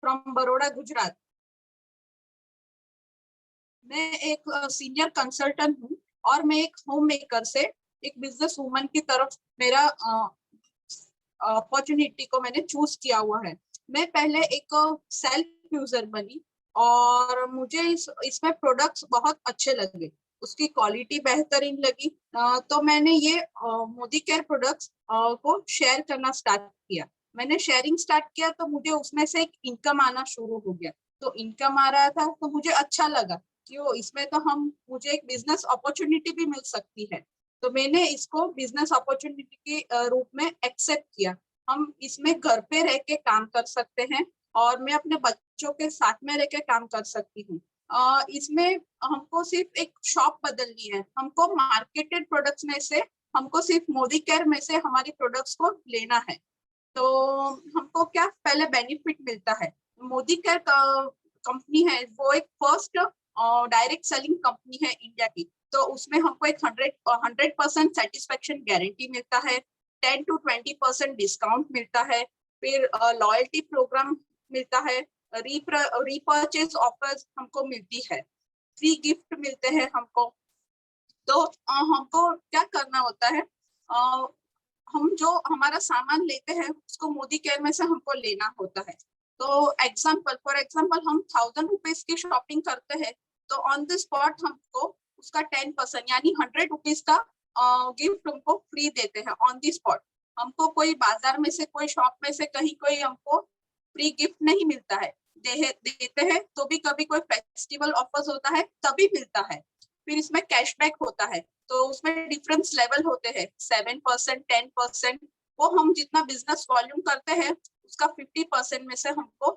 From Baroda Gujarat. मैं एक senior consultant हूँ और मैं एक होम मेकर से एक बिजनेस वूमन की तरफ मेरा अपॉर्चुनिटी को मैंने चूज किया हुआ है। मैं पहले एक सेल्फ यूजर बनी और मुझे इसमें प्रोडक्ट्स बहुत अच्छे लगे, उसकी क्वालिटी बेहतरीन लगी। तो मैंने ये मोदी केयर प्रोडक्ट्स को शेयर करना स्टार्ट किया। मैंने शेयरिंग स्टार्ट किया तो मुझे उसमें से एक इनकम आना शुरू हो गया। तो इनकम आ रहा था तो मुझे अच्छा लगा कि वो इसमें तो मुझे एक बिजनेस अपॉर्चुनिटी भी मिल सकती है। तो मैंने इसको बिजनेस अपॉर्चुनिटी के रूप में एक्सेप्ट किया। हम इसमें घर पे रह के काम कर सकते हैं और मैं अपने बच्चों के साथ में रह के काम कर सकती हूँ। इसमें हमको सिर्फ एक शॉप बदलनी है, हमको मार्केटेड प्रोडक्ट्स में से हमको सिर्फ मोदी केयर में से हमारी प्रोडक्ट्स को लेना है। तो हमको क्या पहले बेनिफिट मिलता है, मोदी केयर कंपनी है वो एक फर्स्ट डायरेक्ट सेलिंग कंपनी है इंडिया की। तो उसमें हमको एक 100% सेटिस्फेक्शन गारंटी मिलता है, 10 to 20% डिस्काउंट मिलता है, फिर लॉयल्टी प्रोग्राम मिलता है, रीपर्चेज ऑफर्स हमको मिलती है, फ्री गिफ्ट मिलते हैं हमको। तो हमको क्या करना होता है, हम जो हमारा सामान लेते हैं उसको मोदी केयर में से हमको लेना होता है। तो फॉर एग्जाम्पल हम 1000 रुपीज की शॉपिंग करते हैं तो ऑन द स्पॉट हमको उसका 10% यानी 100 रुपीज का गिफ्ट हमको फ्री देते हैं ऑन द स्पॉट। हमको कोई बाजार में से कोई शॉप में से कहीं कोई हमको फ्री गिफ्ट नहीं मिलता है, देते हैं तो भी कभी कोई फेस्टिवल ऑफर्स होता है तभी मिलता है। फिर इसमें कैशबैक होता है तो उसमें डिफरेंस लेवल होते हैं, 7%, 10%। वो हम जितना बिजनेस वॉल्यूम करते हैं उसका 50% में से हमको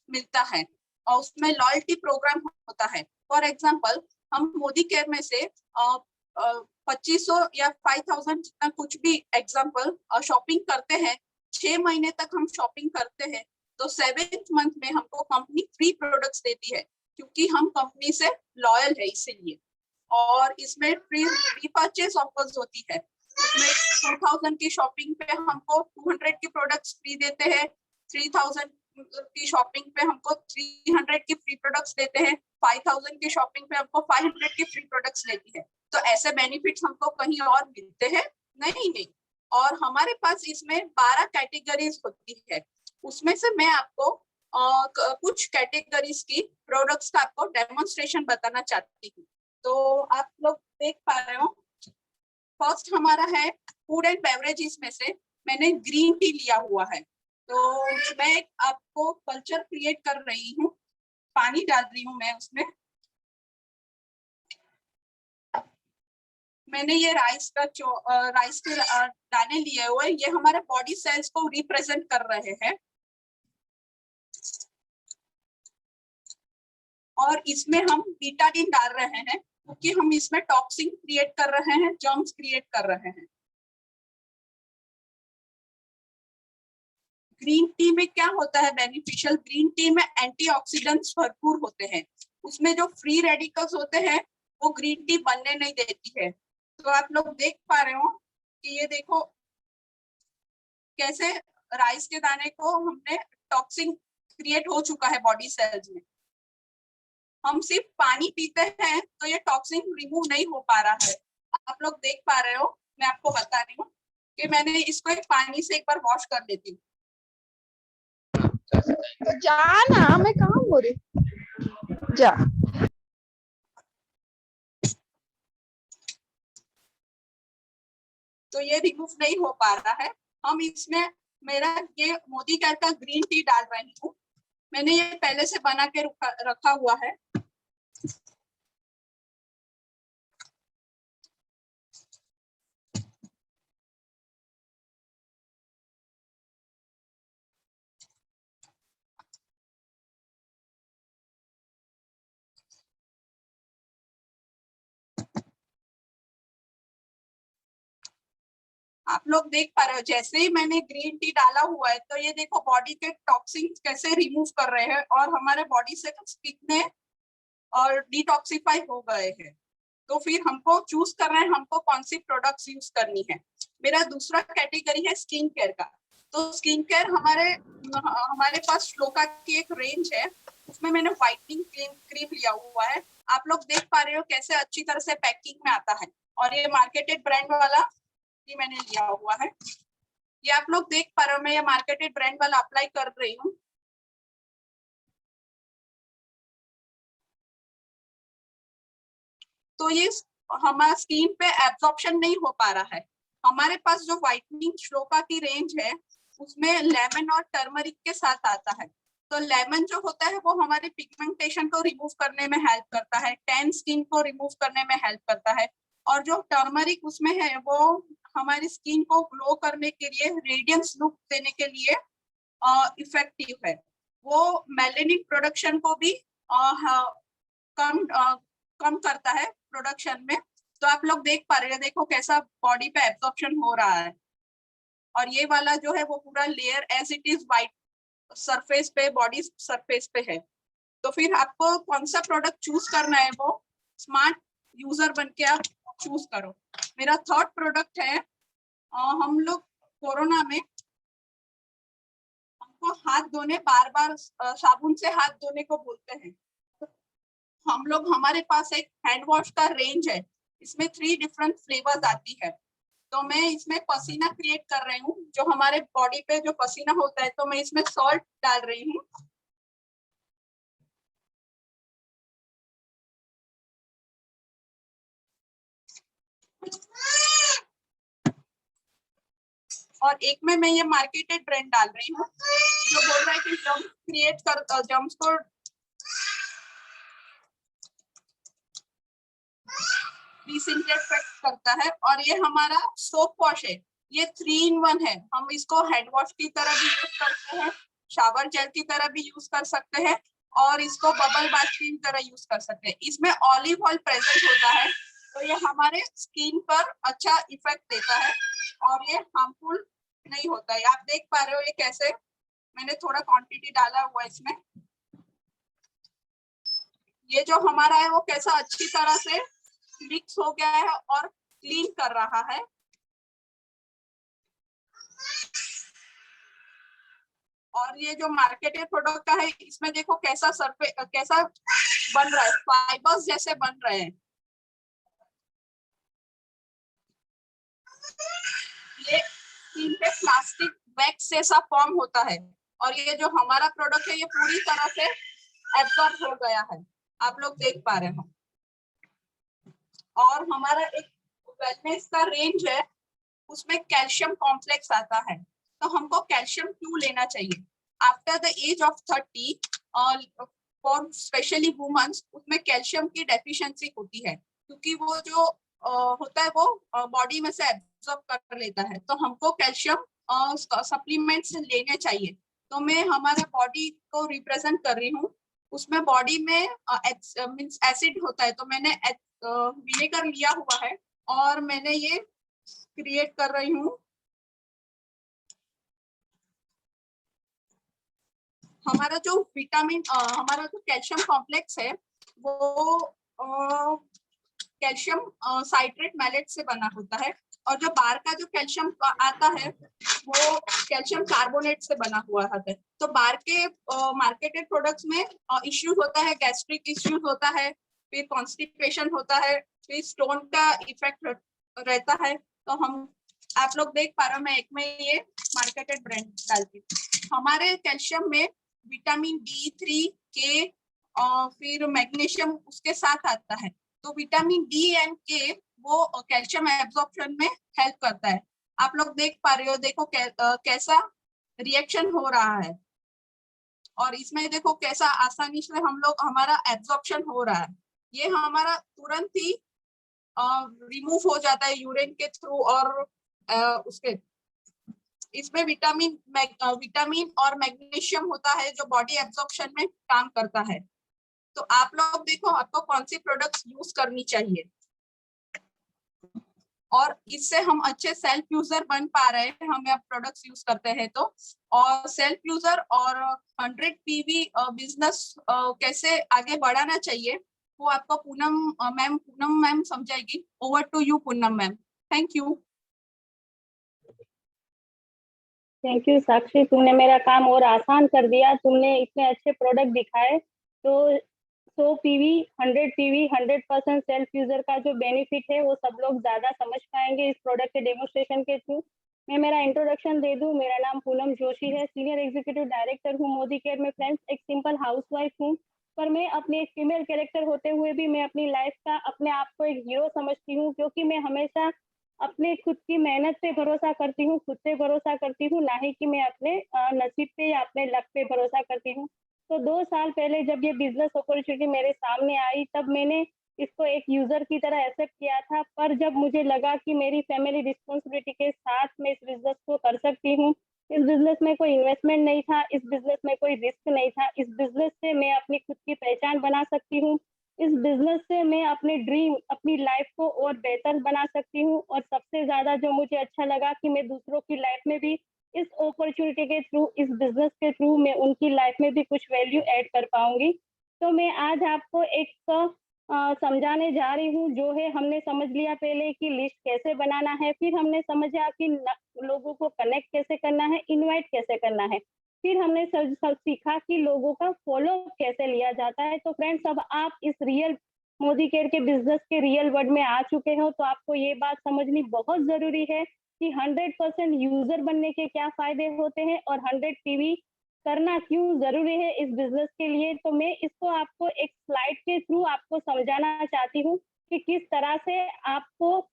मिलता है। और उसमें लॉयल्टी प्रोग्राम होता है। फॉर एग्जाम्पल हम मोदी केयर में से 2500 या 5000 जितना कुछ भी एग्जाम्पल शॉपिंग करते हैं, 6 महीने तक हम शॉपिंग करते हैं तो 7th मंथ में हमको कंपनी फ्री प्रोडक्ट्स देती है क्योंकि हम कंपनी से लॉयल है इसीलिए। और इसमें फ्री रीपर्चेज ऑफर्स होती है, उसमें 2000 की शॉपिंग पे हमको 200 की प्रोडक्ट्स फ्री देते हैं, 3000 की शॉपिंग पे हमको 300 की फ्री प्रोडक्ट्स देते हैं, 5000 की शॉपिंग पे हमको 500 की फ्री प्रोडक्ट्स लेती है। तो ऐसे बेनिफिट्स हमको कहीं और मिलते हैं नहीं। और हमारे पास इसमें 12 कैटेगरीज होती है, उसमें से मैं आपको कुछ कैटेगरीज की प्रोडक्ट्स का आपको डेमोन्स्ट्रेशन बताना चाहती हूँ। तो आप लोग देख पा रहे हो, फर्स्ट हमारा है फूड एंड बेवरेजेस में से मैंने ग्रीन टी लिया हुआ है। तो मैं आपको कल्चर क्रिएट कर रही हूँ, पानी डाल रही हूँ मैं उसमें। मैंने ये राइस के दाने लिए हुए, ये हमारे बॉडी सेल्स को रिप्रेजेंट कर रहे हैं। और इसमें हम बीटाडीन डाल रहे हैं क्योंकि हम इसमें टॉक्सिन क्रिएट कर रहे हैं, जर्म्स क्रिएट कर रहे हैं। ग्रीन टी में क्या होता है बेनिफिशियल, ग्रीन टी में एंटीऑक्सीडेंट्स भरपूर होते हैं, उसमें जो फ्री रेडिकल्स होते हैं वो ग्रीन टी बनने नहीं देती है। तो आप लोग देख पा रहे हो कि ये देखो कैसे राइस के दाने को हमने टॉक्सिन क्रिएट हो चुका है बॉडी सेल्स में। हम सिर्फ पानी पीते हैं तो ये टॉक्सिन रिमूव नहीं हो पा रहा है। आप लोग देख पा रहे हो, मैं आपको बता रही हूँ कि मैंने इसको एक पानी से एक बार वॉश कर लेती हूँ। तो जा ना, मैं कहाँ बोल रही, जा। तो ये रिमूव नहीं हो पा रहा है। हम इसमें मेरा ये मोदी केयर का ग्रीन टी डाल रही हूँ, मैंने ये पहले से बना के रखा हुआ है। आप लोग देख पा रहे हो जैसे ही मैंने ग्रीन टी डाला हुआ है तो ये देखो बॉडी के टॉक्सिन कैसे रिमूव कर रहे हैं और हमारे बॉडी से कितने और डिटॉक्सिफाई हो गए हैं। तो फिर हमको चूज कर रहे हैं हमको कौन सी प्रोडक्ट्स यूज करनी है। मेरा दूसरा कैटेगरी है स्किन केयर का। तो स्किन केयर हमारे पास श्लोका की एक रेंज है, उसमें मैंने व्हाइटनिंग क्रीम लिया हुआ है। आप लोग देख पा रहे हो कैसे अच्छी तरह से पैकिंग में आता है, और ये मार्केटेड ब्रांड वाला ये मैंने लिया हुआ है। ये आप लोग देख पा रहे हो, मैं ये मार्केटेड ब्रांड वाला अप्लाई कर रही हूँ। तो ये हमारा स्किन पे एब्जॉर्प्शन नहीं हो पा रहा है। हमारे पास जो व्हाइटनिंग श्लोका की रेंज है उसमें लेमन और टर्मरिक के साथ आता है। तो लेमन जो होता है वो हमारे पिगमेंटेशन को रिमूव करने में हेल्प करता है, टैन स्किन को रिमूव करने में हेल्प करता है, और जो टर्मरिक उसमें है वो हमारी स्किन को ग्लो करने के लिए, रेडियंस लुक देने के लिए इफेक्टिव है। वो मेलेनिन प्रोडक्शन को भी कम करता है प्रोडक्शन में। तो आप लोग देख पा रहे हैं, देखो कैसा बॉडी पे एब्जॉर्प्शन हो रहा है। और ये वाला जो है वो पूरा layer as it is white surface पे, बॉडी सरफेस पे है। तो फिर आपको कौन सा प्रोडक्ट चूज करना है वो स्मार्ट यूजर बन के आप चूज करो। मेरा थर्ड प्रोडक्ट है, हम लोग कोरोना में हमको हाथ धोने, बार बार साबुन से हाथ धोने को बोलते हैं। हम लोग, हमारे पास एक हैंड वॉश का रेंज है, इसमें 3 डिफरेंट फ्लेवर्स आती है। तो मैं इसमें पसीना क्रिएट कर रही हूँ, जो हमारे बॉडी पे जो पसीना होता है, तो मैं इसमें सॉल्ट डाल रही हूँ। और एक में मैं ये मार्केटेड ब्रांड डाल रही हूँ, जो बोल रहा है कि जम्स क्रिएट कर, जम्स को डिसइंफेक्ट करता है। और ये हमारा सोप वॉश है, ये 3 in 1 है। हम इसको हैंड वॉश की तरह भी यूज करते हैं, शावर जेल की तरह भी यूज कर सकते हैं, और इसको बबल बाथ की तरह यूज कर सकते हैं। इसमें ऑलिव ऑयल प्रेजेंट होता है, तो ये हमारे स्किन पर अच्छा इफेक्ट देता है, और ये हार्मफुल नहीं होता है। आप देख पा रहे हो ये कैसे मैंने थोड़ा क्वांटिटी डाला हुआ है इसमें। ये जो हमारा है वो कैसा अच्छी तरह से मिक्स हो गया है और क्लीन कर रहा है। और ये जो मार्केटेड प्रोडक्ट का है, इसमें देखो कैसा कैसा बन रहा है, फाइबर्स जैसे बन रहे हैं। ये स्किन पे प्लास्टिक वैक्स जैसा फॉर्म होता है, और ये जो हमारा प्रोडक्ट है ये पूरी तरह से एब्जॉर्ब हो गया है, आप लोग देख पा रहे हो। और हमारा एक वेलनेस का रेंज है, उसमें कैल्शियम कॉम्प्लेक्स आता है। तो हमको कैल्शियम क्यों लेना चाहिए after the age of 30, for specially womens, उसमें कैल्शियम की डेफिशिएंसी होती है, क्योंकि वो जो होता है वो बॉडी में से एब्जॉर्ब कर लेता है। तो हमको कैल्शियम सप्लीमेंट्स लेने चाहिए। तो मैं हमारे बॉडी को रिप्रेजेंट कर रही हूँ, उसमें बॉडी में मींस एसिड होता है, तो मैंने विनेगर लिया हुआ है, और मैंने ये क्रिएट कर रही हूँ। हमारा जो विटामिन, हमारा जो कैल्शियम कॉम्प्लेक्स है वो कैल्शियम साइट्रेट मैलेट से बना होता है, और जो बाहर का जो कैल्शियम आता है वो कैल्शियम कार्बोनेट से बना हुआ आता है। तो बाहर के मार्केटेड प्रोडक्ट्स में इश्यूज होता है, गैस्ट्रिक इश्यूज होता है, फिर कॉन्स्टिपेशन होता है, फिर स्टोन का इफेक्ट रहता है। तो हम, आप लोग देख पा रहे हो, मैं एक में ये मार्केटेड ब्रांड डालती हूँ। हमारे कैल्शियम में विटामिन D3, के और फिर मैग्नीशियम उसके साथ आता है। तो विटामिन D एंड के वो कैल्शियम एब्जॉर्प्शन में हेल्प करता है। आप लोग देख पा रहे हो, देखो कैसा रिएक्शन हो रहा है, और इसमें देखो कैसा आसानी से हम लोग, हमारा एब्जॉर्प्शन हो रहा है। ये हमारा तुरंत ही रिमूव हो जाता है यूरिन के थ्रू, और उसके इसमें विटामिन और मैग्नीशियम होता है, जो बॉडी एब्जॉर्प्शन में काम करता है। तो आप लोग देखो आपको कौन सी प्रोडक्ट्स यूज करनी चाहिए, और इससे हम अच्छे सेल्फ यूजर बन पा रहे हैं, हम ये प्रोडक्ट्स यूज करते हैं तो। और सेल्फ यूजर और 100 PV बिजनेस कैसे आगे बढ़ाना चाहिए, वो आपको पूनम मैम समझाएगी। Over to you Poonam ma'am. Thank you. Thank you Sakshi, तुमने मेरा काम और आसान कर दिया। तुमने इतने अच्छे प्रोडक्ट दिखाए। तो 100 PV, 100 PV, 100% सेल्फ यूजर का जो बेनिफिट है वो सब लोग ज्यादा समझ पाएंगे इस प्रोडक्ट के डेमोस्ट्रेशन के थ्रू। मैं मेरा इंट्रोडक्शन दे दूं। मेरा नाम पूनम जोशी है, सीनियर एग्जीक्यूटिव डायरेक्टर हूँ मोदी केयर में। फ्रेंड्स, एक सिंपल हाउसवाइफ हूँ, पर मैं अपनी एक फीमेल कैरेक्टर होते हुए भी मैं अपनी लाइफ का अपने आप को एक हीरो समझती हूँ, क्योंकि मैं हमेशा अपने खुद की मेहनत पे भरोसा करती हूँ, खुद पे भरोसा करती हूँ, ना ही कि मैं अपने नसीब पे या अपने लक पे भरोसा करती हूँ। तो 2 साल पहले जब ये बिजनेस अपॉर्चुनिटी मेरे सामने आई, तब मैंने इसको एक यूजर की तरह एक्सेप्ट किया था। पर जब मुझे लगा कि मेरी फैमिली रिस्पॉन्सिबिलिटी के साथ मैं इस बिजनेस को कर सकती हूँ, इस बिजनेस में कोई इन्वेस्टमेंट नहीं था, इस बिजनेस में कोई रिस्क नहीं था, इस बिजनेस से मैं अपनी खुद की पहचान बना सकती हूँ, इस बिजनेस से मैं अपने ड्रीम, अपनी लाइफ को और बेहतर बना सकती हूँ, और सबसे ज्यादा जो मुझे अच्छा लगा कि मैं दूसरों की लाइफ में भी इस अपॉर्चुनिटी के थ्रू, इस बिजनेस के थ्रू मैं उनकी लाइफ में भी कुछ वैल्यू ऐड कर पाऊंगी। तो मैं आज आपको एक समझाने जा रही हूँ, जो है हमने समझ लिया पहले कि लिस्ट कैसे बनाना है, फिर हमने समझा कि लोगों को कनेक्ट कैसे करना है, इनवाइट कैसे करना है, फिर हमने सब सीखा कि लोगों का फॉलो कैसे लिया जाता है। तो फ्रेंड्स, अब आप इस रियल मोदी केयर के बिजनेस के रियल वर्ल्ड में आ चुके हो, तो आपको ये बात समझनी बहुत जरूरी है कि 100% यूजर बनने के क्या फायदे होते हैं और 100 PV करना क्यों जरूरी है इस बिजनेस के लिए। तो मैं इसको आपको एक स्लाइड के थ्रू आपको समझाना चाहती हूँ कि किस तरह से आपको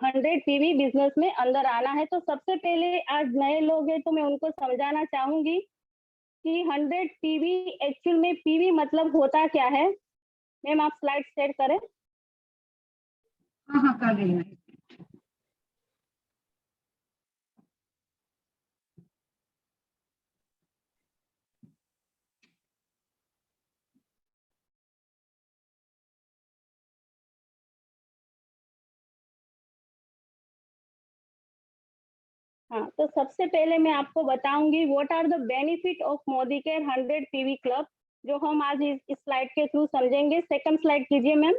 100 PV बिजनेस में अंदर आना है। तो सबसे पहले, आज नए लोग हैं तो मैं उनको समझाना चाहूंगी कि 100 PV एक्चुअल में पीवी मतलब होता क्या है। मैम, आप स्लाइड शेयर करें। हाँ हाँ, कर रही हूँ। हाँ, तो सबसे पहले मैं आपको बताऊंगी what are the benefit of Modi care 100 PV club, जो हम आज इस स्लाइड के थ्रू समझेंगे। सेकंड स्लाइड कीजिए मैम।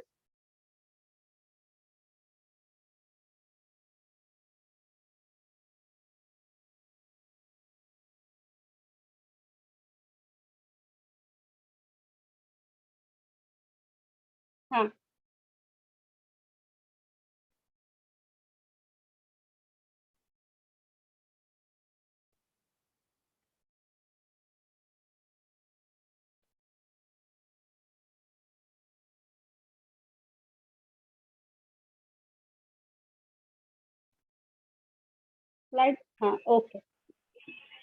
हाँ, स्लाइड, हाँ, ओके।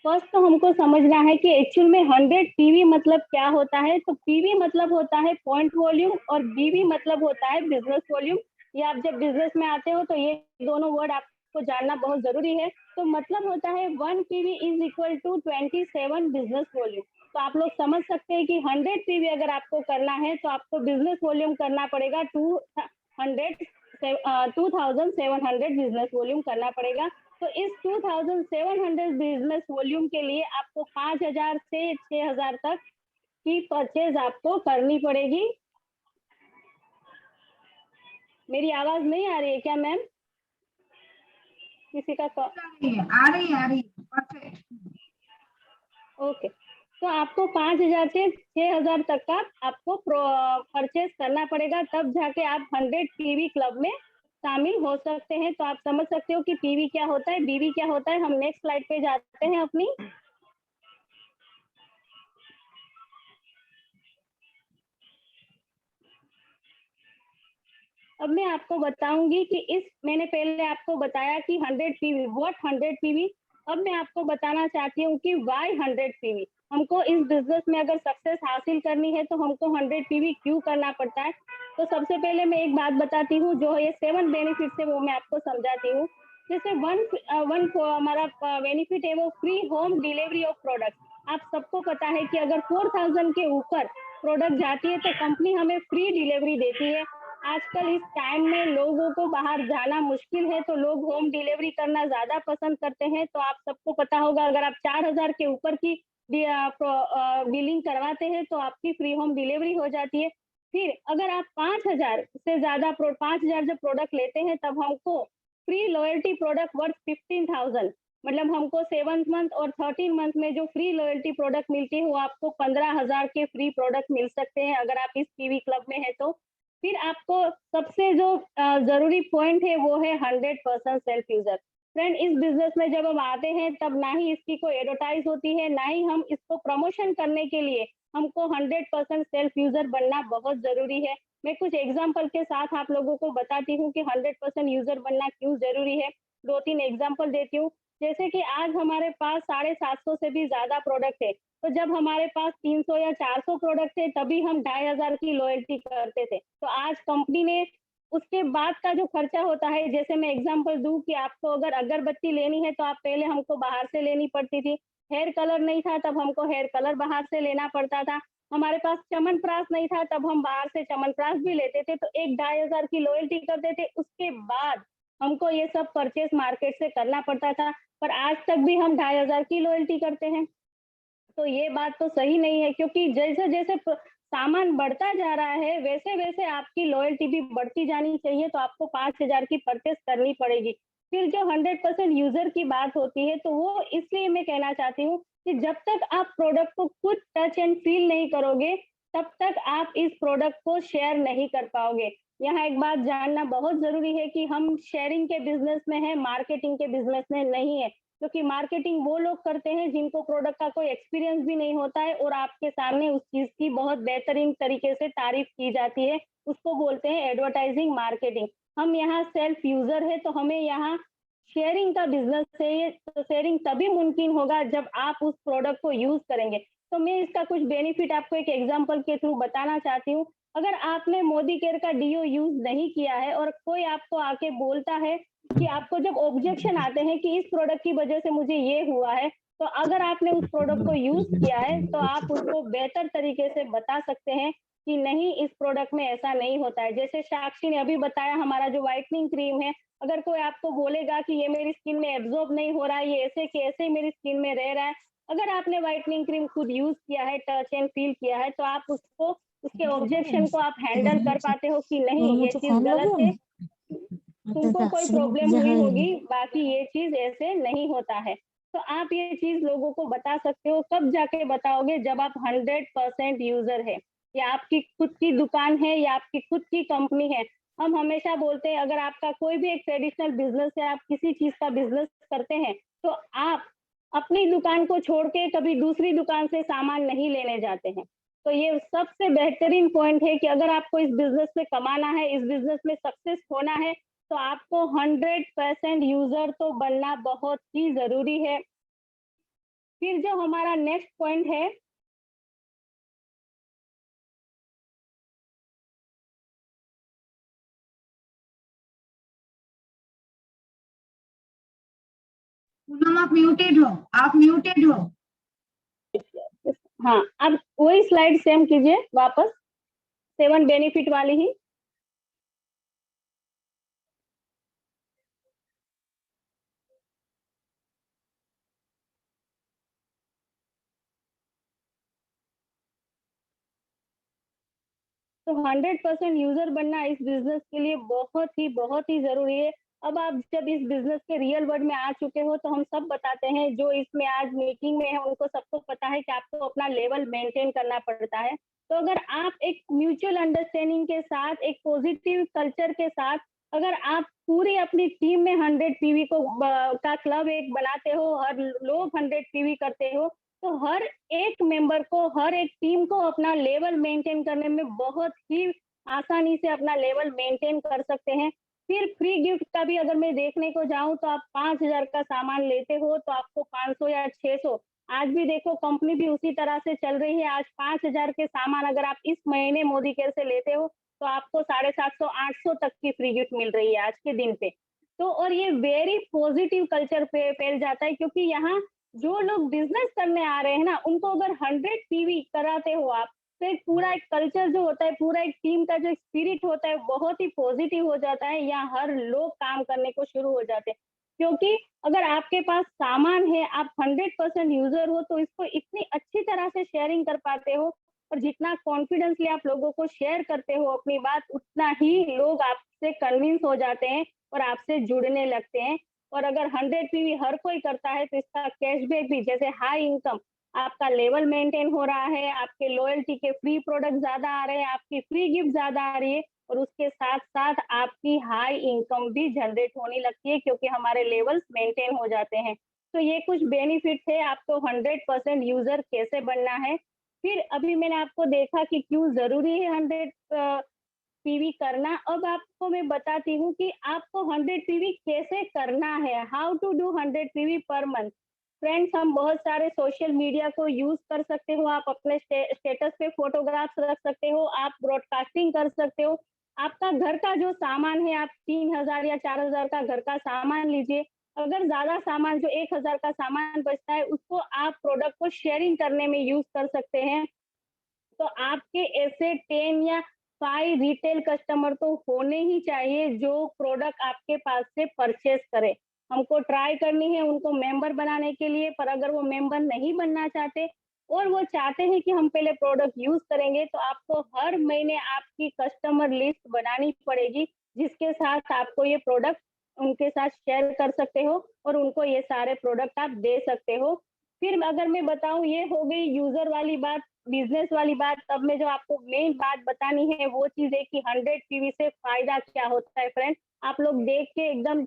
फर्स्ट तो हमको समझना है कि एक्चुअल में 100 PV मतलब क्या होता है। तो पीवी मतलब होता है पॉइंट वॉल्यूम, और बीवी मतलब होता है बिजनेस वॉल्यूम। ये आप जब बिजनेस में आते हो तो ये दोनों वर्ड आपको जानना बहुत जरूरी है। तो मतलब होता है 1 PV is equal to 27 business volume. तो आप लोग समझ सकते हैं कि 100 PV अगर आपको करना है तो आपको बिजनेस वॉल्यूम करना पड़ेगा 2700 बिजनेस वॉल्यूम करना पड़ेगा। तो इस 2700 बिजनेस वॉल्यूम के लिए आपको 5000 से 6000 तक की परचेज आपको करनी पड़ेगी। मेरी आवाज नहीं आ रही है क्या मैम? किसी का आ रही है। ओके। तो आपको 5000 से 6000 तक का आपको परचेज करना पड़ेगा, तब जाके आप 100 PV क्लब में शामिल हो सकते हैं। तो आप समझ सकते हो कि पीवी क्या होता है, बीवी क्या होता है। हम नेक्स्ट स्लाइड पे जाते हैं अपनी। अब मैं आपको बताऊंगी कि मैंने पहले आपको बताया कि 100 PV, व्हाट 100 PV। अब मैं आपको बताना चाहती हूँ कि वाई 100 PV। हमको इस बिजनेस में अगर सक्सेस हासिल करनी है तो हमको 100 PV क्यों करना पड़ता है। तो सबसे पहले मैं एक बात बताती हूँ, जो ये 7 बेनिफिट है वो मैं आपको समझाती हूँ। जैसे हमारा बेनिफिट है वो free home delivery of product. आप सबको पता है कि अगर 4000 के ऊपर प्रोडक्ट जाती है तो कंपनी हमें फ्री डिलीवरी देती है। आजकल इस टाइम में लोगों को बाहर जाना मुश्किल है, तो लोग होम डिलीवरी करना ज्यादा पसंद करते हैं। तो आप सबको पता होगा, अगर आप 4000 के ऊपर की बिलिंग करवाते हैं तो आपकी फ्री होम डिलीवरी हो जाती है। फिर अगर आप 5000 से ज्यादा 5000 जब प्रोडक्ट लेते हैं तब हमको फ्री लॉयल्टी प्रोडक्ट वर्थ 15,000 मतलब हमको 7 मंथ और 13 मंथ में जो फ्री लॉयल्टी प्रोडक्ट मिलती है वो आपको 15,000 के फ्री प्रोडक्ट मिल सकते हैं अगर आप इस पीवी क्लब में है तो। फिर आपको सबसे जो जरूरी पॉइंट है वो है 100% सेल्फ यूजर। फ्रेंड, इस बिजनेस में जब हम आते हैं तब ना ही इसकी कोई एडवर्टाइज होती है, ना ही हम इसको प्रमोशन करने के लिए हमको 100% सेल्फ यूजर बनना बहुत जरूरी है। मैं कुछ एग्जाम्पल के साथ आप लोगों को बताती हूँ कि 100% यूजर बनना क्यों जरूरी है। 2-3 एग्जाम्पल देती हूँ। जैसे कि आज हमारे पास 750 से भी ज्यादा प्रोडक्ट है, तो जब हमारे पास 300 या 400 प्रोडक्ट थे तभी हम 2,500 की लॉयल्टी करते थे। तो आज कंपनी ने उसके बाद का जो खर्चा होता है, जैसे मैं एग्जांपल दूं कि आपको अगर अगरबत्ती लेनी है तो आप पहले हमको बाहर से लेनी पड़ती थी। हेयर कलर नहीं था तब हमको हेयर कलर बाहर से लेना पड़ता था। हमारे पास च्यवनप्राश नहीं था तब हम बाहर से च्यवनप्राश भी लेते थे, तो 1-2,500 की लॉयल्टी करते थे। उसके बाद हमको ये सब परचेस मार्केट से करना पड़ता था, पर आज तक भी हम 2,500 की लॉयल्टी करते हैं। तो ये बात तो सही नहीं है, क्योंकि जैसे-जैसे सामान बढ़ता जा रहा है वैसे-वैसे आपकी लॉयल्टी भी बढ़ती जानी चाहिए, तो आपको 5,000 की परचेस करनी पड़ेगी। फिर जो 100% यूज़र की बात होती है तो वो इसलिए मैं कहना चाहती हूँ कि जब तक आप प्रोडक्ट को खुद टच एंड फील नहीं करोगे, तब तक आप इस प्रोडक्ट को शेयर नहीं कर पाओगे। यहाँ एक बात जानना बहुत ज़रूरी है कि हम शेयरिंग के बिज़नेस में हैं, मार्केटिंग के बिज़नेस में नहीं है। क्योंकि मार्केटिंग वो लोग करते हैं जिनको प्रोडक्ट का कोई एक्सपीरियंस भी नहीं होता है और आपके सामने उस चीज की बहुत बेहतरीन तरीके से तारीफ की जाती है, उसको बोलते हैं एडवर्टाइजिंग मार्केटिंग। हम यहाँ सेल्फ यूजर है तो हमें यहाँ शेयरिंग का बिजनेस है ये, तो शेयरिंग तभी मुमकिन होगा जब आप उस प्रोडक्ट को यूज करेंगे। तो मैं इसका कुछ बेनिफिट आपको एक एग्जांपल के थ्रू बताना चाहती हूँ। अगर आपने मोदी केयर का डीओ यूज नहीं किया है और कोई आपको आके बोलता है कि आपको जब ऑब्जेक्शन आते हैं कि इस प्रोडक्ट की वजह से मुझे ये हुआ है, तो अगर आपने उस प्रोडक्ट को यूज किया है तो आप उसको बेहतर तरीके से बता सकते हैं कि नहीं, इस प्रोडक्ट में ऐसा नहीं होता है। जैसे साक्षी ने अभी बताया, हमारा जो व्हाइटनिंग क्रीम है, अगर कोई आपको बोलेगा कि ये मेरी स्किन में एब्जॉर्ब नहीं हो रहा है, ये ऐसे के ऐसे मेरी स्किन में रह रहा है, अगर आपने व्हाइटनिंग क्रीम खुद यूज किया है, टच एंड फील किया है, तो आप उसको, उसके ऑब्जेक्शन को आप हैंडल कर पाते हो कि नहीं ये चीज गलत है, तुमको कोई प्रॉब्लम हुई होगी, बाकी ये चीज ऐसे नहीं होता है। तो आप ये चीज लोगों को बता सकते हो। कब जाके बताओगे? जब आप 100% यूजर है, या आपकी खुद की दुकान है, या आपकी खुद की कंपनी है। हम हमेशा बोलते हैं अगर आपका कोई भी एक ट्रेडिशनल बिजनेस है, आप किसी चीज का बिजनेस करते हैं, तो आप अपनी दुकान को छोड़ के कभी दूसरी दुकान से सामान नहीं लेने जाते हैं। तो ये सबसे बेहतरीन पॉइंट है कि अगर आपको इस बिजनेस में कमाना है, इस बिजनेस में सक्सेस होना है, तो आपको 100% यूजर तो बनना बहुत ही जरूरी है। फिर जो हमारा नेक्स्ट पॉइंट है, पूनम आप म्यूटेड हो, आप म्यूटेड हो। हाँ, अब वही स्लाइड सेम कीजिए वापस, 7 बेनिफिट वाली ही। तो 100% यूजर बनना इस बिजनेस के लिए बहुत ही जरूरी है। अब आप जब इस बिजनेस के रियल वर्ल्ड में आ चुके हो तो हम सब बताते हैं, जो इसमें आज मीटिंग में है उनको सबको पता है कि आपको अपना लेवल मेंटेन करना पड़ता है। तो अगर आप एक म्यूचुअल अंडरस्टैंडिंग के साथ, एक पॉजिटिव कल्चर के साथ, अगर आप पूरी अपनी टीम में 100 पीवी को का क्लब एक बनाते हो, हर लोग 100 पीवी करते हो, तो हर एक मेंबर को, हर एक टीम को अपना लेवल मेंटेन करने में बहुत ही आसानी से अपना लेवल मेंटेन कर सकते हैं। फिर फ्री गिफ्ट का भी अगर मैं देखने को जाऊं तो आप 5,000 का सामान लेते हो तो आपको 500 या 600, आज भी देखो कंपनी भी उसी तरह से चल रही है। आज 5,000 के सामान अगर आप इस महीने मोदी केयर से लेते हो तो आपको 750-800 तक की फ्री गिफ्ट मिल रही है आज के दिन पे। तो और ये वेरी पॉजिटिव कल्चर पे फैल जाता है, क्योंकि यहाँ जो लोग बिजनेस करने आ रहे हैं ना, उनको अगर 100 पीवी कराते हो आप, तो एक पूरा एक कल्चर जो होता है, पूरा एक टीम का जो स्पिरिट होता है बहुत ही पॉजिटिव हो जाता है। यहाँ हर लोग काम करने को शुरू हो जाते हैं, क्योंकि अगर आपके पास सामान है, आप 100% यूजर हो, तो इसको इतनी अच्छी तरह से शेयरिंग कर पाते हो, और जितना कॉन्फिडेंसली आप लोगों को शेयर करते हो अपनी बात, उतना ही लोग आपसे कन्विंस हो जाते हैं और आपसे जुड़ने लगते हैं। और अगर 100 पीवी हर कोई करता है तो इसका कैशबैक भी, जैसे हाई इनकम, आपका लेवल मेंटेन हो रहा है, आपके लॉयल्टी के फ्री प्रोडक्ट ज्यादा आ रहे हैं, आपकी फ्री गिफ्ट ज्यादा आ रही है, और उसके साथ साथ आपकी हाई इनकम भी जनरेट होने लगती है क्योंकि हमारे लेवल्स मेंटेन हो जाते हैं। तो ये कुछ बेनिफिट है। आपको 100% यूजर कैसे बनना है। फिर अभी मैंने आपको देखा कि क्यों जरूरी है 100 पीवी करना। अब आपको मैं बताती हूँ कि आपको 100 पीवी कैसे करना है, how to do 100 PV per month. Friends, हम बहुत सारे सोशल मीडिया को यूज कर सकते हो। आप अपने स्टेटस पे फोटोग्राफ्स रख सकते हो, आप ब्रॉडकास्टिंग कर सकते हो। आपका घर का जो सामान है, आप 3000 या 4000 का घर का सामान लीजिए। अगर ज्यादा सामान, जो 1000 का सामान बचता है, उसको आप प्रोडक्ट को शेयरिंग करने में यूज कर सकते हैं। तो आपके ऐसे 10 या 5 रिटेल कस्टमर तो होने ही चाहिए जो प्रोडक्ट आपके पास से परचेस करे। हमको ट्राई करनी है उनको मेंबर बनाने के लिए, पर अगर वो मेंबर नहीं बनना चाहते और वो चाहते हैं कि हम पहले प्रोडक्ट यूज करेंगे, तो आपको हर महीने आपकी कस्टमर लिस्ट बनानी पड़ेगी, जिसके साथ आपको ये प्रोडक्ट उनके साथ शेयर कर सकते हो और उनको ये सारे प्रोडक्ट आप दे सकते हो। फिर अगर मैं बताऊं, ये हो गई यूजर वाली बात, बिजनेस वाली बात। तब मैं जो आपको मेन बात बतानी है वो चीज है कि 100 पीवी से फायदा क्या होता है। फ्रेंड, आप लोग देख के एकदम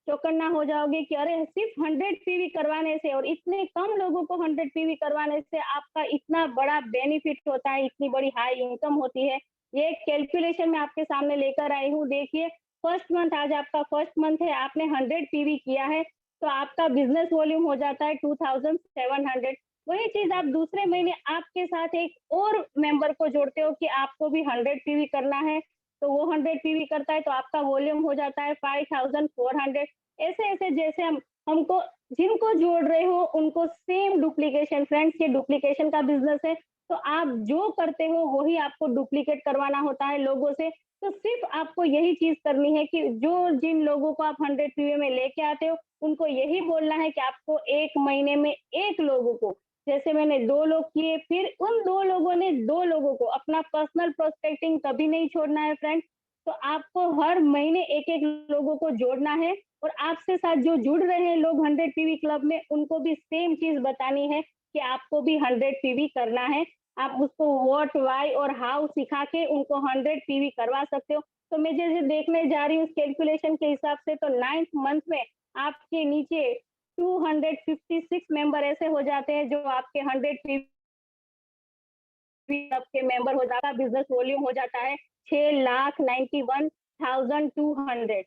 चौकन्ना हो जाओगे कि अरे सिर्फ 100 पीवी करवाने से और इतने कम लोगों को 100 पीवी करवाने से आपका इतना बड़ा बेनिफिट होता है, इतनी बड़ी हाई इनकम होती है। ये कैलकुलेशन मैं आपके सामने लेकर आई हूँ। देखिए, फर्स्ट मंथ, आज आपका फर्स्ट मंथ है, आपने 100 पीवी किया है तो आपका बिजनेस वॉल्यूम हो जाता है 2700। वही चीज आप दूसरे महीने आपके साथ एक और मेंबर को जोड़ते हो कि आपको भी 100 पीवी करना है, तो वो 100 पीवी करता है तो आपका वॉल्यूम हो जाता है 5400। ऐसे ऐसे जैसे हमको जिनको जोड़ रहे हो उनको सेम डुप्लीकेशन। फ्रेंड्स, ये डुप्लीकेशन का बिजनेस है, तो आप जो करते हो वही आपको डुप्लीकेट करवाना होता है लोगों से। तो सिर्फ आपको यही चीज करनी है कि जो जिन लोगों को आप 100 पीवी में लेके आते हो उनको यही बोलना है कि आपको एक महीने में एक लोगों को, जैसे मैंने 2 लोग किए, फिर उन 2 लोगों ने 2 लोगों को, अपना पर्सनल प्रोस्पेक्टिंग कभी नहीं छोड़ना है फ्रेंड्स। तो आपको हर महीने एक एक लोगों को जोड़ना है और आपसे साथ जो जुड़ रहे हैं लोग 100 पीवी क्लब में, उनको भी सेम चीज बतानी है कि आपको भी 100 पीवी करना है। आप उसको व्हाट, व्हाई और हाउ सिखा के उनको 100 पीवी करवा सकते हो। तो मैं जैसे देखने जा रही हूँ कैलकुलेशन के हिसाब से, तो 9th मंथ में आपके नीचे 256 मेंबर ऐसे हो जाते हैं जो आपके 100 पीवी क्लब के मेंबर हो जाता है। बिजनेस वॉल्यूम हो जाता है 6,91,200।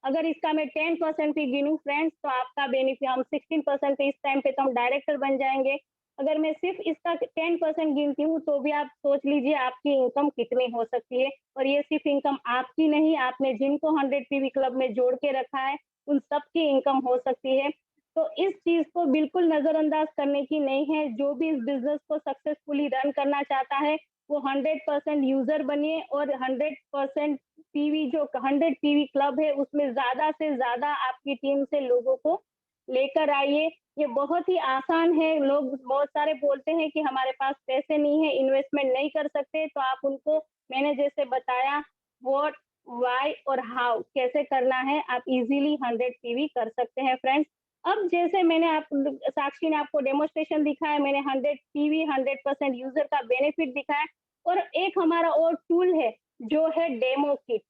अगर इसका मैं 10% भी गिनूं फ्रेंड्स, तो आपका बेनिफिट, हम 16% पे इस टाइम पे तो हम डायरेक्टर बन जाएंगे। अगर मैं सिर्फ इसका 10% गिनती हूँ तो भी आप सोच लीजिए आपकी इनकम कितनी हो सकती है। और ये सिर्फ इनकम आपकी नहीं, आपने जिनको 100 पीवी क्लब में जोड़ के रखा है उन सबकी इनकम हो सकती है। तो इस चीज को बिल्कुल नजरअंदाज करने की नहीं है। जो भी इस बिजनेस को सक्सेसफुली रन करना चाहता है वो 100% यूजर बनिए और 100% पीवी, जो 100 पीवी क्लब है उसमें ज्यादा से ज्यादा आपकी टीम से लोगों को लेकर आइए। ये बहुत ही आसान है। लोग बहुत सारे बोलते हैं कि हमारे पास पैसे नहीं है, इन्वेस्टमेंट नहीं कर सकते, तो आप उनको मैंने जैसे बताया व्हाट, व्हाई और हाउ कैसे करना है, आप इजीली 100 पीवी कर सकते हैं फ्रेंड्स। अब जैसे मैंने आप, साक्षी ने आपको डेमोस्ट्रेशन दिखाया, मैंने 100 पीवी 100% यूजर का बेनिफिट दिखाया। और एक हमारा और टूल है जो है डेमो किट।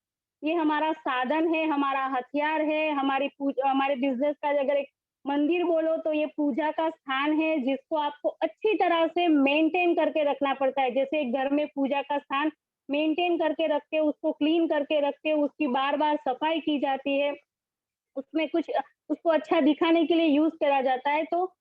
ये हमारा साधन है, हमारा हथियार है, हमारे बिजनेस का अगर एक मंदिर बोलो तो ये पूजा का स्थान है, जिसको आपको अच्छी तरह से मेंटेन करके रखना पड़ता है। जैसे एक घर में पूजा का स्थान मेंटेन करके रखते हो, उसको क्लीन करके रखते हो, उसकी बार बार सफाई की जाती है, उसमें कुछ उसको अच्छा दिखाने के लिए यूज करा जाता है। तो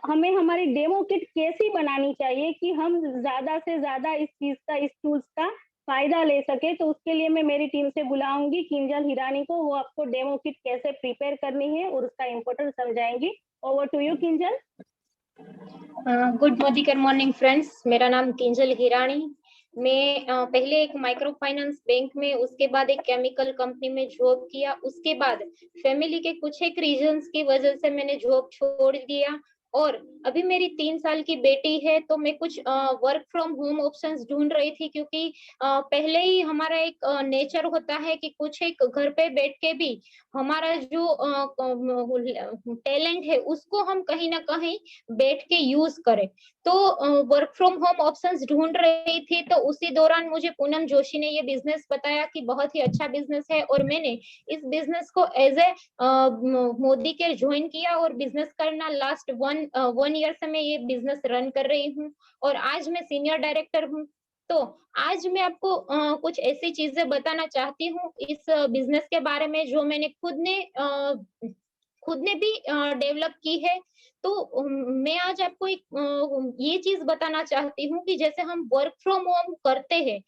हमें हमारी डेमो किट कैसी बनानी चाहिए कि हम ज्यादा से ज्यादा इस चीज का, इस टूल्स का फायदा ले सके। तो उसके लिए मैं मेरी टीम से बुलाऊंगी किंजल हिरानी को, वो आपको डेमो किट कैसे प्रिपेयर करनी है और उसका इम्पोर्टेंस समझाएंगी। Over to you Kinjal. Good morning friends, मेरा नाम किंजल हिरानी। मैं पहले एक माइक्रो फाइनेंस बैंक में, उसके बाद एक केमिकल कंपनी में जॉब किया। उसके बाद फैमिली के कुछ एक रीजंस की वजह से मैंने जॉब छोड़ दिया और अभी मेरी 3 साल की बेटी है, तो मैं कुछ वर्क फ्रॉम होम ऑप्शंस ढूंढ रही थी, क्योंकि पहले ही हमारा एक नेचर होता है कि कुछ एक घर पे बैठ के भी हमारा जो टैलेंट है उसको हम कहीं ना कहीं बैठ के यूज करें। तो वर्क फ्रॉम होम ऑप्शंस ढूंढ रही थी, तो उसी दौरान मुझे पूनम जोशी ने ये बिजनेस बताया कि बहुत ही अच्छा बिजनेस है, और मैंने इस बिजनेस को एज ए मोदी के ज्वाइन किया, और बिजनेस करना लास्ट वन ईयर से मैं ये बिजनेस रन कर रही हूँ, और आज मैं सीनियर डायरेक्टर हूँ। तो आज मैं आपको कुछ ऐसी चीजें बताना चाहती हूँ इस बिजनेस के बारे में, जो मैंने खुद ने भी डेवलप की है। तो मैं आज आपको एक ये चीज बताना चाहती हूँ कि जैसे हम वर्क फ्रॉम होम करते हैं,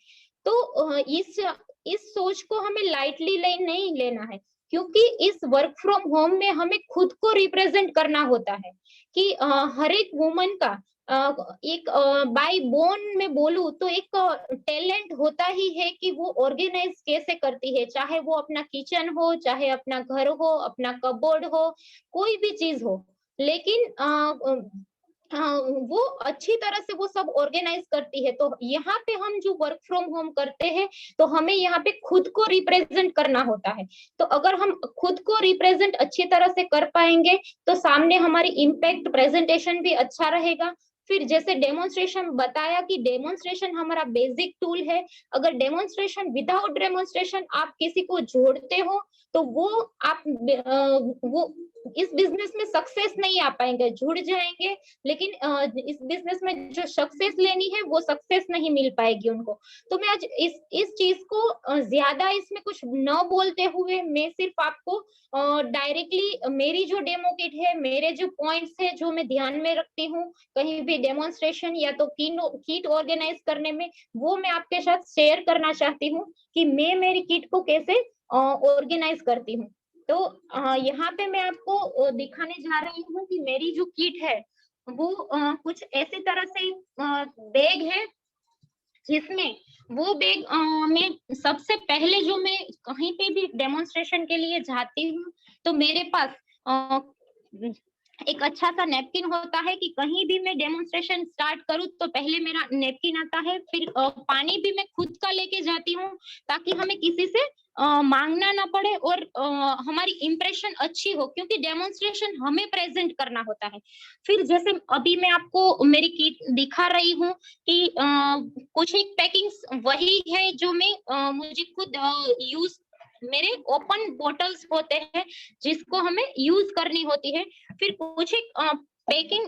तो इस सोच को हमें लाइटली नहीं लेना है, क्योंकि इस वर्क फ्रॉम होम में हमें खुद को रिप्रेजेंट करना होता है कि हर एक वुमन का एक बाय बोर्न में बोलूं तो एक टैलेंट होता ही है कि वो ऑर्गेनाइज कैसे करती है, चाहे वो अपना किचन हो, चाहे अपना घर हो, अपना कबोर्ड हो, कोई भी चीज हो, लेकिन वो अच्छी तरह से वो सब ऑर्गेनाइज करती है। तो यहाँ पे हम जो वर्क फ्रॉम होम करते हैं, तो हमें यहाँ पे खुद को रिप्रेजेंट करना होता है। तो अगर हम खुद को रिप्रेजेंट अच्छी तरह से कर पाएंगे, तो सामने हमारी इम्पैक्ट प्रेजेंटेशन भी अच्छा रहेगा। फिर जैसे डेमोन्स्ट्रेशन बताया कि डेमोन्स्ट्रेशन हमारा बेसिक टूल है। अगर डेमोन्स्ट्रेशन, विदाउट डेमोन्स्ट्रेशन आप किसी को जोड़ते हो, तो वो आप वो इस बिजनेस में सक्सेस नहीं आ पाएंगे, जुड़ जाएंगे, लेकिन इस बिजनेस में जो सक्सेस लेनी है वो सक्सेस नहीं मिल पाएगी उनको। तो मैं आज इस चीज को ज्यादा इसमें कुछ न बोलते हुए, मैं सिर्फ आपको डायरेक्टली मेरी जो डेमो किट है, मेरे जो पॉइंट्स है जो मैं ध्यान में रखती हूँ कहीं भी डेमोन्स्ट्रेशन या तो किट ऑर्गेनाइज करने में, वो मैं आपके साथ शेयर करना चाहती हूँ कि मैं मेरी किट को कैसे ऑर्गेनाइज करती हूँ। तो यहाँ पे मैं आपको दिखाने जा रही हूँ कि मेरी जो किट है वो कुछ ऐसी तरह से बैग है, जिसमें वो बैग में सबसे पहले जो मैं कहीं पे भी डेमोन्स्ट्रेशन के लिए जाती हूँ, तो मेरे पास एक अच्छा सा नैपकिन होता है कि कहीं भी मैं डेमोन्स्ट्रेशन स्टार्ट करूँ तो पहले मेरा नैपकिन आता है। फिर पानी भी मैं खुद का लेके जाती हूँ, ताकि हमें किसी से मांगना ना पड़े, और हमारी इंप्रेशन अच्छी हो, क्योंकि डेमोन्स्ट्रेशन हमें प्रेजेंट करना होता है। फिर जैसे अभी मैं आपको मेरी किट दिखा रही हूँ कि कुछ एक पैकिंग वही है जो मैं मुझे खुद यूज, मेरे ओपन बॉटल्स होते हैं जिसको हमें यूज करनी होती है। फिर कुछ एक पैकिंग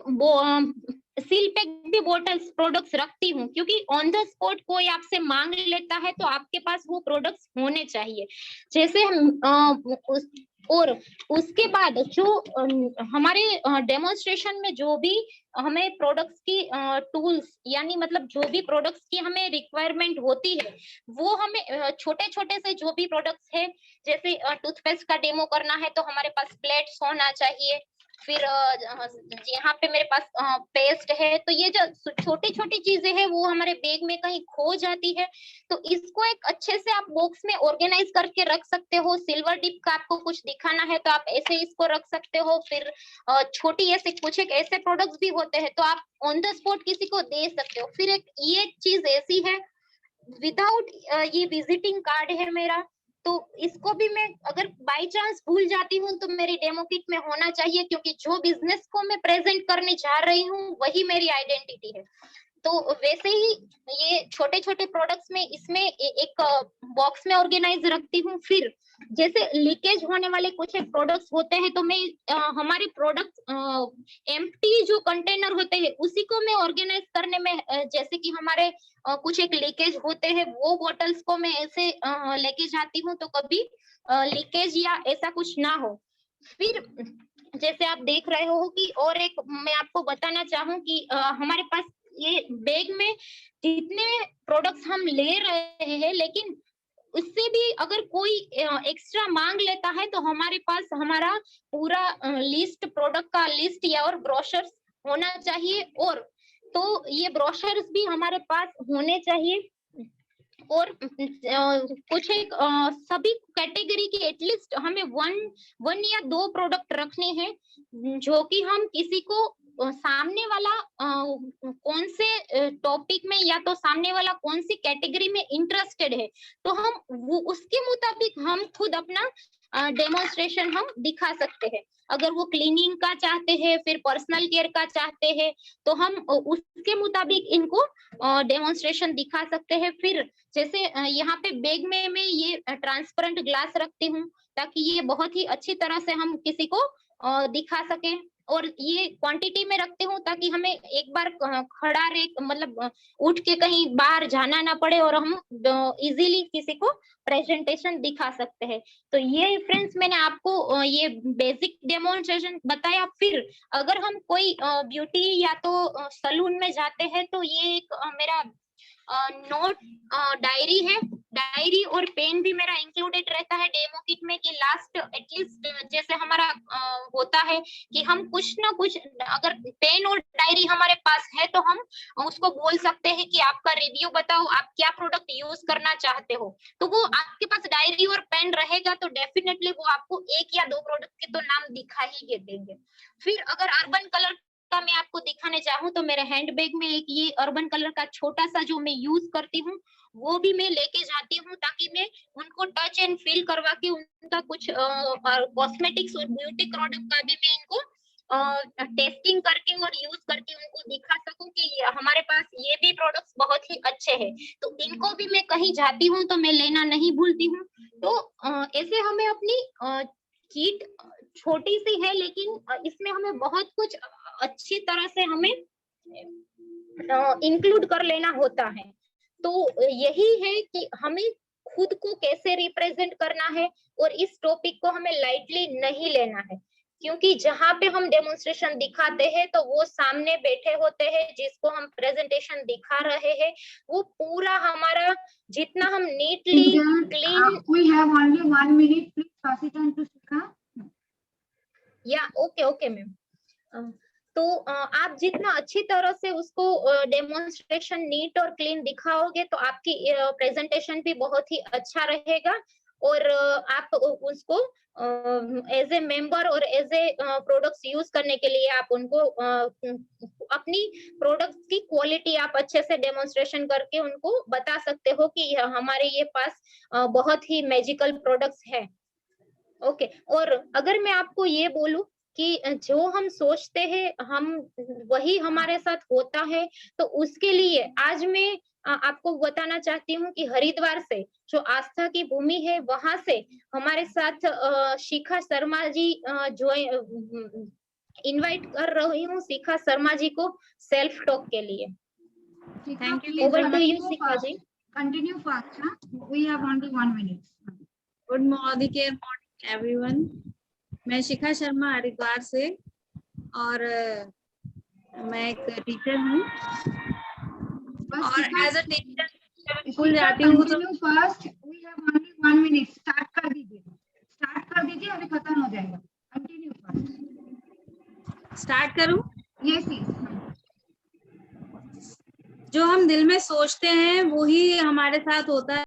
सील पैक भी बॉटल्स प्रोडक्ट्स रखती हूँ, क्योंकि ऑन द स्पॉट कोई आपसे मांग लेता है तो आपके पास वो प्रोडक्ट्स होने चाहिए। जैसे हम और उसके बाद जो हमारे डेमोन्स्ट्रेशन में जो भी हमें प्रोडक्ट्स की टूल्स, यानी मतलब जो भी प्रोडक्ट्स की हमें रिक्वायरमेंट होती है, वो हमें छोटे छोटे से जो भी प्रोडक्ट्स है, जैसे टूथपेस्ट का डेमो करना है तो हमारे पास प्लेट्स होना चाहिए। फिर यहाँ पे मेरे पास पेस्ट है, तो ये जो छोटी छोटी चीजें हैं वो हमारे बैग में कहीं खो जाती है, तो इसको एक अच्छे से आप बॉक्स में ऑर्गेनाइज करके रख सकते हो। सिल्वर डिप का आपको कुछ दिखाना है तो आप ऐसे इसको रख सकते हो। फिर छोटी ऐसे कुछ एक ऐसे प्रोडक्ट्स भी होते हैं तो आप ऑन द स्पॉट किसी को दे सकते हो। फिर एक ये चीज ऐसी है, विदाउट ये विजिटिंग कार्ड है मेरा, तो इसको भी मैं अगर बाय चांस भूल जाती हूँ तो मेरी डेमो किट में होना चाहिए, क्योंकि जो बिजनेस को मैं प्रेजेंट करने जा रही हूँ वही मेरी आइडेंटिटी है। तो वैसे ही ये छोटे छोटे प्रोडक्ट्स में इसमें एक बॉक्स में ऑर्गेनाइज रखती हूँ। फिर जैसे लीकेज होने वाले कुछ एक प्रोडक्ट्स होते हैं तो मैं हमारे प्रोडक्ट एम्प्टी जो कंटेनर होते हैं उसी को मैं ऑर्गेनाइज करने में जैसे कि हमारे कुछ एक लीकेज होते हैं वो बॉटल्स को मैं ऐसे लेके जाती हूँ, तो कभी लीकेज या ऐसा कुछ ना हो। फिर जैसे आप देख रहे हो कि और एक मैं आपको बताना चाहूँ कि हमारे पास ये बैग में जितने प्रोडक्ट्स हम ले रहे हैं, लेकिन उससे भी अगर कोई एक्स्ट्रा मांग लेता है तो हमारे पास हमारा पूरा लिस्ट, प्रोडक्ट का लिस्ट या और ब्रोशर्स होना चाहिए। और तो ये ब्रोशर्स भी हमारे पास होने चाहिए। और कुछ एक सभी कैटेगरी की एटलीस्ट हमें वन या दो प्रोडक्ट रखने हैं, जो कि हम किसी को सामने वाला कौन से टॉपिक में या तो सामने वाला कौन सी कैटेगरी में इंटरेस्टेड है, तो हम वो उसके मुताबिक हम खुद अपना डेमोन्स्ट्रेशन हम दिखा सकते हैं। अगर वो क्लीनिंग का चाहते हैं, फिर पर्सनल केयर का चाहते हैं, तो हम उसके मुताबिक इनको डेमोन्स्ट्रेशन दिखा सकते हैं। फिर जैसे यहाँ पे बैग में मैं ये ट्रांसपेरेंट ग्लास रखती हूँ, ताकि ये बहुत ही अच्छी तरह से हम किसी को दिखा सके। और ये क्वांटिटी में रखती हूँ ताकि हमें एक बार खड़ा रह मतलब उठ के कहीं बाहर जाना ना पड़े, और हम इजीली किसी को प्रेजेंटेशन दिखा सकते हैं। तो ये फ्रेंड्स मैंने आपको ये बेसिक डेमोन्स्ट्रेशन बताया। फिर अगर हम कोई ब्यूटी या तो सलून में जाते हैं, तो ये एक मेरा नोट डायरी है। डायरी और पेन भी मेरा इंक्लूडेड रहता है डेमो किट में, कि लास्ट एटलीस्ट जैसे हमारा होता है कि हम कुछ ना कुछ, अगर पेन और डायरी हमारे पास है तो हम उसको बोल सकते हैं कि आपका रिव्यू बताओ, आप क्या प्रोडक्ट यूज करना चाहते हो। तो वो आपके पास डायरी और पेन रहेगा तो डेफिनेटली वो आपको एक या दो प्रोडक्ट के तो नाम दिखा ही देंगे। फिर अगर अर्बन कलर का मैं आपको दिखाने चाहूँ, तो मेरे हैंडबैग में एक ये अर्बन कलर का छोटा सा जो मैं यूज करती हूँ, वो भी मैं लेके जाती हूँ, ताकि मैं उनको टच एंड फील करवा के उनका कुछ कॉस्मेटिक्स और ब्यूटी प्रोडक्ट का भी मैं इनको टेस्टिंग करके और यूज करके उनको दिखा सकूं कि हमारे पास ये भी प्रोडक्ट्स बहुत ही अच्छे हैं। तो इनको भी मैं कहीं जाती हूँ तो मैं लेना नहीं भूलती हूँ। तो ऐसे हमें अपनी किट छोटी सी है, लेकिन इसमें हमें बहुत कुछ अच्छी तरह से हमें इंक्लूड कर लेना होता है। तो यही है कि हमें खुद को कैसे रिप्रेजेंट करना है, और इस टॉपिक को हमें लाइटली नहीं लेना है, क्योंकि जहाँ पे हम डेमोन्स्ट्रेशन दिखाते हैं तो वो सामने बैठे होते हैं, जिसको हम प्रेजेंटेशन दिखा रहे हैं, वो पूरा हमारा जितना हम neatly clean. We have only 1 minute. Please pass it on to Shikha. या ओके मैम। तो आप जितना अच्छी तरह से उसको डेमोन्स्ट्रेशन नीट और क्लीन दिखाओगे, तो आपकी प्रेजेंटेशन भी बहुत ही अच्छा रहेगा, और आप उसको एज ए मेंबर और एज ए प्रोडक्ट्स यूज करने के लिए आप उनको अपनी प्रोडक्ट्स की क्वालिटी आप अच्छे से डेमोन्स्ट्रेशन करके उनको बता सकते हो कि हमारे ये पास बहुत ही मैजिकल प्रोडक्ट्स है। ओके, और अगर मैं आपको ये बोलूं कि जो हम सोचते हैं हम वही हमारे साथ होता है, तो उसके लिए आज मैं आपको बताना चाहती हूँ कि हरिद्वार से जो आस्था की भूमि है, वहां से हमारे साथ शिखा शर्मा जी जो इनवाइट कर रही हूँ शिखा शर्मा जी को सेल्फ टॉक के लिए। Thank you. Over to you Shikha ji. Continue fast. Huh? We have only 1 minute. Good morning everyone. मैं शिखा शर्मा हरिद्वार से, और मैं एक टीचर हूँ, और एज अ टीचर स्कूल जाती हूँ। तो first we have only 1 minute. Start कर दीजिए, अभी खत्म हो जाएगा। Continue first. स्टार्ट करूँ? यस। जो हम दिल में सोचते हैं वही हमारे साथ होता है।